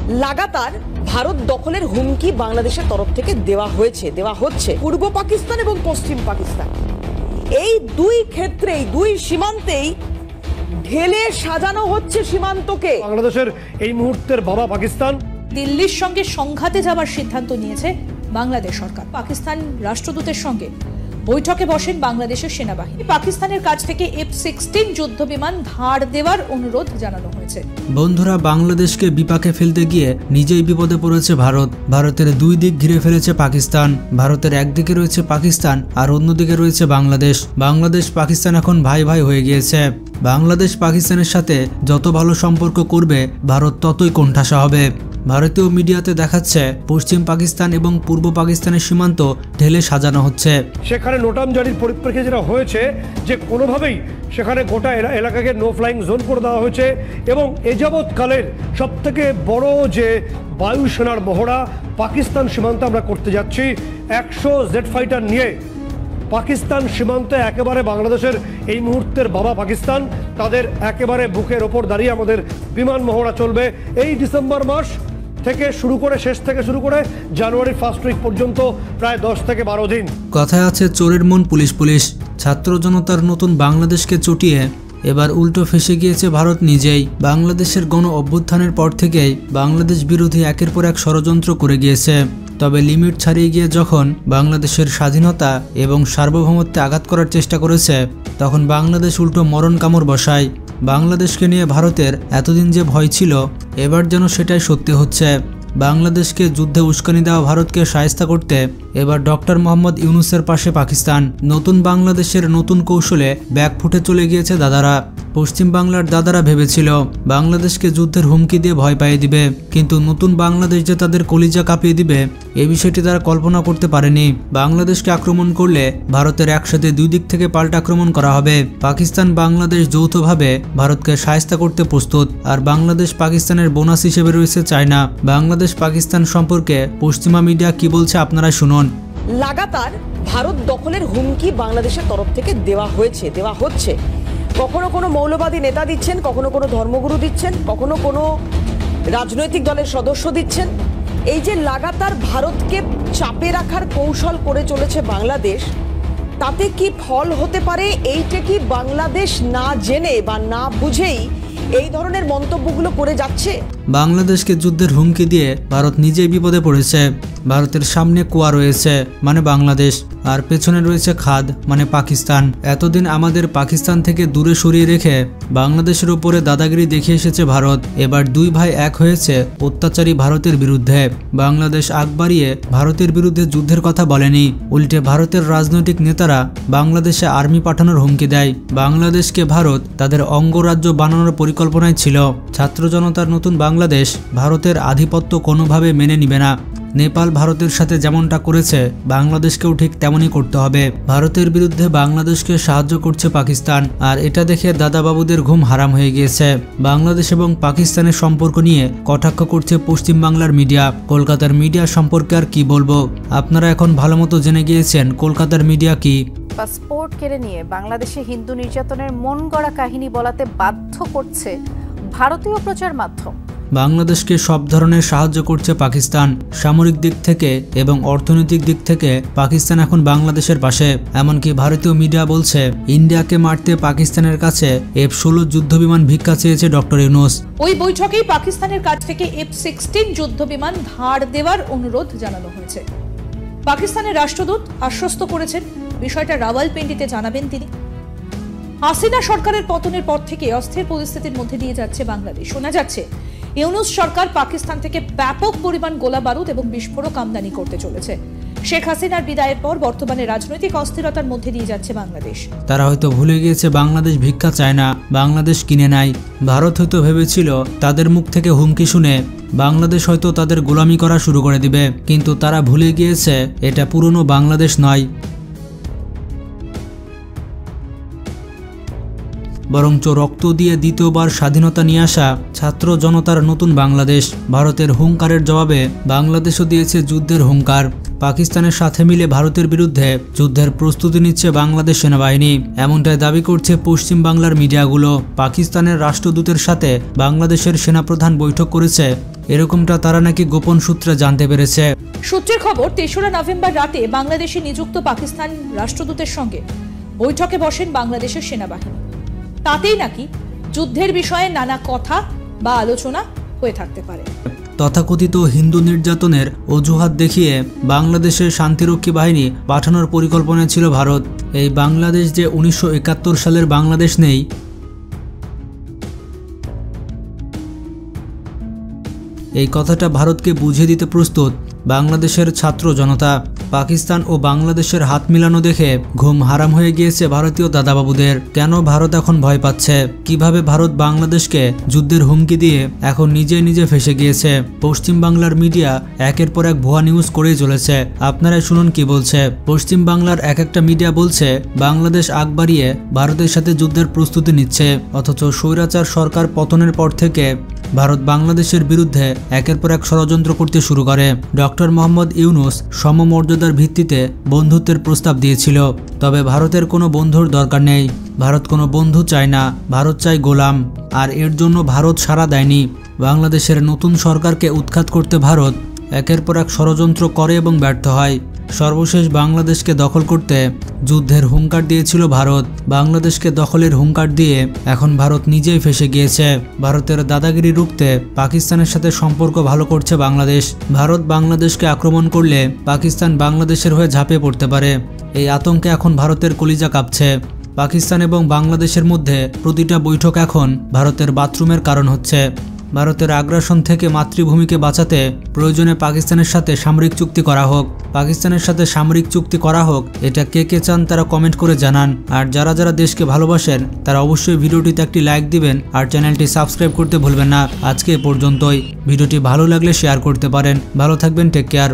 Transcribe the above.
লাগাতার ভারত দখলের হুমকি বাংলাদেশের তরফ থেকে দেওয়া হচ্ছে পূর্ব পাকিস্তান এবং পশ্চিম পাকিস্তান। এই দুই ক্ষেত্রেই, দুই সীমান্তেই ঢেলে সাজানো হচ্ছে সীমান্তকে। বাংলাদেশের এই মুহূর্তের বাবা পাকিস্তান। দিল্লির সঙ্গে সংঘাতে যাওয়ার সিদ্ধান্ত নিয়েছে বাংলাদেশ সরকার। পাকিস্তান রাষ্ট্রদূতের সঙ্গে বৈঠকে বসেন বাংলাদেশের সেনাবাহিনী। পাকিস্তানের কাছ থেকে F-16 যুদ্ধ বিমান ধার দেওয়ার অনুরোধ জানানো হয়েছে। বন্ধুরা, বাংলাদেশকে বিপাকে ফেলতে গিয়ে নিজেই বিপদে পড়েছে ভারত। ভারতের দুই দিক ঘিরে ফেলেছে পাকিস্তান। ভারতের একদিকে রয়েছে পাকিস্তান আর অন্যদিকে রয়েছে বাংলাদেশ। বাংলাদেশ পাকিস্তান এখন ভাই ভাই হয়ে গিয়েছে। বাংলাদেশ পাকিস্তানের সাথে যত ভালো সম্পর্ক করবে ভারত ততই কোণঠাসা হবে। ভারতীয় মিডিয়াতে দেখাচ্ছে পশ্চিম পাকিস্তান এবং পূর্ব পাকিস্তানের সীমান্ত ঢেলে সাজানো হচ্ছে। সেখানে নোটাম জারির পরিপ্রেক্ষিতে যেটা হয়েছে যে কোনোভাবেই সেখানে গোটা এলাকাকে নো ফ্লাইং জোন করে দেওয়া হয়েছে এবং এ যাবৎকালের সবথেকে বড় যে বায়ুসেনার মহড়া পাকিস্তান সীমান্তে আমরা করতে যাচ্ছি 100 জেট ফাইটার নিয়ে। পাকিস্তান সীমান্তে একেবারে বাংলাদেশের এই মুহূর্তের বাবা পাকিস্তান, তাদের একেবারে বুকের ওপর দাঁড়িয়ে আমাদের বিমান মহড়া চলবে এই ডিসেম্বর মাস থেকে শুরু করে, শেষ থেকে শুরু করে জানুয়ারি ফার্স্ট উইক পর্যন্ত প্রায় 10 থেকে 12 দিন। কথায় আছে চোরের মন পুলিশ পুলিশ। ছাত্র জনতার নতুন বাংলাদেশকে চটিয়ে এবার উল্টো ফেসে গিয়েছে ভারত নিজেই। বাংলাদেশের গণ অভ্যুত্থানের পর থেকেই বাংলাদেশ বিরোধী একের পর এক ষড়যন্ত্র করে গিয়েছে। তবে লিমিট ছাড়িয়ে গিয়ে যখন বাংলাদেশের স্বাধীনতা এবং সার্বভৌমত্বে আঘাত করার চেষ্টা করেছে, তখন বাংলাদেশ উল্টো মরণ কামড় বসায়। বাংলাদেশকে নিয়ে ভারতের এতদিন যে ভয় ছিল, এবার যেন সেটাই সত্যি হচ্ছে। বাংলাদেশকে যুদ্ধে উস্কানি দেওয়া ভারতকে শায়েস্তা করতে এবার ডক্টর মোহাম্মদ ইউনূসের পাশে পাকিস্তান। নতুন বাংলাদেশের নতুন কৌশলে ব্যাক ফুটে চলে গিয়েছে দাদারা। পশ্চিম বাংলার দাদারা ভেবেছিল বাংলাদেশকে যুদ্ধের হুমকি দিয়ে ভয় পাইয়ে দিবে, কিন্তু নতুন বাংলাদেশ যে তাদের কলিজা কাঁপিয়ে দিবে এই বিষয়টি তারা কল্পনা করতে পারেনি। বাংলাদেশকে আক্রমণ করলে ভারতের একসাথে দুই দিক থেকে পাল্টা আক্রমণ করা হবে। পাকিস্তান বাংলাদেশ যৌথভাবে ভারতকে শায়েস্তা করতে প্রস্তুত। আর বাংলাদেশ পাকিস্তানের বোনাস হিসেবে রয়েছে চায়না। বাংলাদেশ পাকিস্তান সম্পর্কে পশ্চিমা মিডিয়া কি বলছে আপনারা শুনুন। লাগাতার ভারত দখলের হুমকি বাংলাদেশের তরফ থেকে দেওয়া হচ্ছে। কখনো কোনো মৌলবাদী নেতা দিচ্ছেন, কখনো কোনো ধর্মগুরু দিচ্ছেন, কখনো কোনো রাজনৈতিক দলের সদস্য দিচ্ছেন। এই যে লাগাতার ভারতকে চাপে রাখার কৌশল করে চলেছে বাংলাদেশ, তাতে কি ফল হতে পারে? এইটা কি বাংলাদেশ না জেনে বা না বুঝেই এই ধরনের মন্তব্যগুলো করে যাচ্ছে? বাংলাদেশকে যুদ্ধের হুমকি দিয়ে ভারত নিজেই বিপদে পড়েছে। ভারতের সামনে কুয়া রয়েছে মানে বাংলাদেশ, আর পেছনে রয়েছে খাদ মানে পাকিস্তান। এতদিন আমাদের পাকিস্তান থেকে দূরে সরিয়ে রেখে বাংলাদেশের উপরে দাদাগিরি দেখিয়ে এসেছে ভারত। এবার দুই ভাই এক হয়েছে অত্যাচারী ভারতের বিরুদ্ধে। বাংলাদেশ আগ বাড়িয়ে ভারতের বিরুদ্ধে যুদ্ধের কথা বলেনি, উল্টে ভারতের রাজনৈতিক নেতারা বাংলাদেশে আর্মি পাঠানোর হুমকি দেয়। বাংলাদেশকে ভারত তাদের অঙ্গরাজ্য বানানোর পরিকল্পনায় ছিল। ছাত্র জনতার নতুন বাংলাদেশ ভারতের আধিপত্য কোনোভাবে মেনে নিবে না। নেপাল ভারতের সাথে যেমনটা করেছে বাংলাদেশকেও ঠিক তেমনই করতে হবে। ভারতের বিরুদ্ধে বাংলাদেশকে সাহায্য করছে পাকিস্তান, আর এটা দেখে দাদাবাবুদের ঘুম হারাম হয়ে গিয়েছে। বাংলাদেশ এবং পাকিস্তানের সম্পর্ক নিয়ে কটাক্ষ করছে পশ্চিম বাংলার মিডিয়া। কলকাতার মিডিয়া সম্পর্কে আর কি বলবো, আপনারা এখন ভালো মতো জেনে গিয়েছেন কলকাতার মিডিয়া কি। পাসপোর্ট কেড়ে নিয়ে বাংলাদেশে হিন্দু নির্যাতনের মন গড়া কাহিনী বলাতে বাধ্য করছে ভারতীয় প্রচার মাধ্যম। বাংলাদেশকে সব ধরনের সাহায্য করছে পাকিস্তান। সামরিক দিক থেকে এবং অর্থনৈতিক দিক থেকে পাকিস্তান এখন বাংলাদেশের পাশে। এমনকি ভারতীয় মিডিয়া বলছে ইন্ডিয়াকে মারতে পাকিস্তানের কাছে F-16 যুদ্ধ বিমান ভিক্ষা চেয়েছে ডক্টর ইউনূস। ওই বৈঠকেই পাকিস্তানের কাছ থেকে F-16 যুদ্ধ বিমান ধার দেওয়ার অনুরোধ জানানো হয়েছে। পাকিস্তানের রাষ্ট্রদূত আশ্বস্ত করেছেন বিষয়টা রাওয়ালপিন্ডিতে জানাবেন তিনি। হাসিনা সরকারের পতনের পর থেকে অস্থির পরিস্থিতির মধ্যে দিয়ে যাচ্ছে বাংলাদেশ। শোনা যাচ্ছে ইউনূস সরকার পাকিস্তান থেকে ব্যাপক পরিমাণ গোলা বারুদ এবং বিস্ফোরক আমদানি করতে চলেছে। শেখ হাসিনার বিদায়ের পর বর্তমানে রাজনৈতিক অস্থিরতার মধ্যে দিয়ে যাচ্ছে বাংলাদেশ। তারা হয়তো ভুলে গিয়েছে বাংলাদেশ ভিক্ষা চায় না, বাংলাদেশ কিনে নেয়। ভারত হয়তো ভেবেছিল তাদের মুখ থেকে হুমকি শুনে বাংলাদেশ হয়তো তাদের গোলামি করা শুরু করে দিবে, কিন্তু তারা ভুলে গিয়েছে এটা পুরনো বাংলাদেশ নয়। বরঞ্চ রক্ত দিয়ে দ্বিতীয়বার স্বাধীনতা নিয়ে আসা ছাত্র জনতার নতুন বাংলাদেশ। ভারতের হুঙ্কারের জবাবে বাংলাদেশও দিয়েছে যুদ্ধের হুঙ্কার। পাকিস্তানের সাথে মিলে ভারতের বিরুদ্ধে যুদ্ধের প্রস্তুতি নিচ্ছে বাংলাদেশ সেনাবাহিনী, এমনটাই দাবি করছে পশ্চিম বাংলার মিডিয়াগুলো। পাকিস্তানের রাষ্ট্রদূতের সাথে বাংলাদেশের সেনাপ্রধান বৈঠক করেছে, এরকমটা তারা নাকি গোপন সূত্রে জানতে পেরেছে। সূত্রের খবর, 3রা নভেম্বর রাতে বাংলাদেশে নিযুক্ত পাকিস্তান রাষ্ট্রদূতের সঙ্গে বৈঠকে বসেন বাংলাদেশের সেনাবাহিনী। তাতেই নাকি যুদ্ধের বিষয়ে নানা কথা বা আলোচনা হয়ে থাকতে পারে। তথাকথিত হিন্দু নির্যাতনের অজুহাত দেখিয়ে বাংলাদেশের শান্তিরক্ষী বাহিনী পাঠানোর পরিকল্পনা ছিল ভারত। এই বাংলাদেশ যে 1971 সালের বাংলাদেশ নেই, এই কথাটা ভারতকে বুঝিয়ে দিতে প্রস্তুত বাংলাদেশের ছাত্র জনতা। পাকিস্তান ও বাংলাদেশের হাত মিলানো দেখে ঘুম হারাম হয়ে গিয়েছে ভারতীয় দাদাবাবুদের। কেন ভারত এখন ভয় পাচ্ছে? কিভাবে ভারত বাংলাদেশকে যুদ্ধের হুমকি দিয়ে এখন নিজে ফেঁসে গিয়েছে? পশ্চিম বাংলার মিডিয়া একের পর এক ভুয়া নিউজ করেই চলেছে। আপনারাই শুনুন কি বলছে। পশ্চিম বাংলার এক একটা মিডিয়া বলছে বাংলাদেশ আগ বাড়িয়ে ভারতের সাথে যুদ্ধের প্রস্তুতি নিচ্ছে, অথচ স্বৈরাচার সরকার পতনের পর থেকে ভারত বাংলাদেশের বিরুদ্ধে একের পর এক ষড়যন্ত্র করতে শুরু করে। ডক্টর মোহাম্মদ ইউনূস সমমর্যাদার ভিত্তিতে বন্ধুত্বের প্রস্তাব দিয়েছিল, তবে ভারতের কোনো বন্ধুর দরকার নেই। ভারত কোনো বন্ধু চায় না, ভারত চায় গোলাম। আর এর জন্য ভারত সাড়া দেয়নি। বাংলাদেশের নতুন সরকারকে উৎখাত করতে ভারত একের পর এক ষড়যন্ত্র করে এবং ব্যর্থ হয়। সর্বশেষ বাংলাদেশকে দখল করতে যুদ্ধের হুঙ্কার দিয়েছিল ভারত। বাংলাদেশকে দখলের হুঙ্কার দিয়ে এখন ভারত নিজেই ফেঁসে গিয়েছে। ভারতের দাদাগিরি রুখতে পাকিস্তানের সাথে সম্পর্ক ভালো করছে বাংলাদেশ। ভারত বাংলাদেশকে আক্রমণ করলে পাকিস্তান বাংলাদেশের হয়ে ঝাঁপিয়ে পড়তে পারে। এই আতঙ্কে এখন ভারতের কলিজা কাঁপছে। পাকিস্তান এবং বাংলাদেশের মধ্যে প্রতিটা বৈঠক এখন ভারতের বাথরুমের কারণ হচ্ছে। ভারতের আগ্রাসন থেকে মাতৃভূমিকে বাঁচাতে প্রয়োজনে পাকিস্তানের সাথে সামরিক চুক্তি করা হোক। পাকিস্তানের সাথে সামরিক চুক্তি করা হোক, এটা কে কে চান তারা কমেন্ট করে জানান। আর যারা যারা দেশকে ভালোবাসেন তারা অবশ্যই ভিডিওটিতে একটি লাইক দিবেন আর চ্যানেলটি সাবস্ক্রাইব করতে ভুলবেন না। আজকে এ পর্যন্তই। ভিডিওটি ভালো লাগলে শেয়ার করতে পারেন। ভালো থাকবেন, টেক কেয়ার।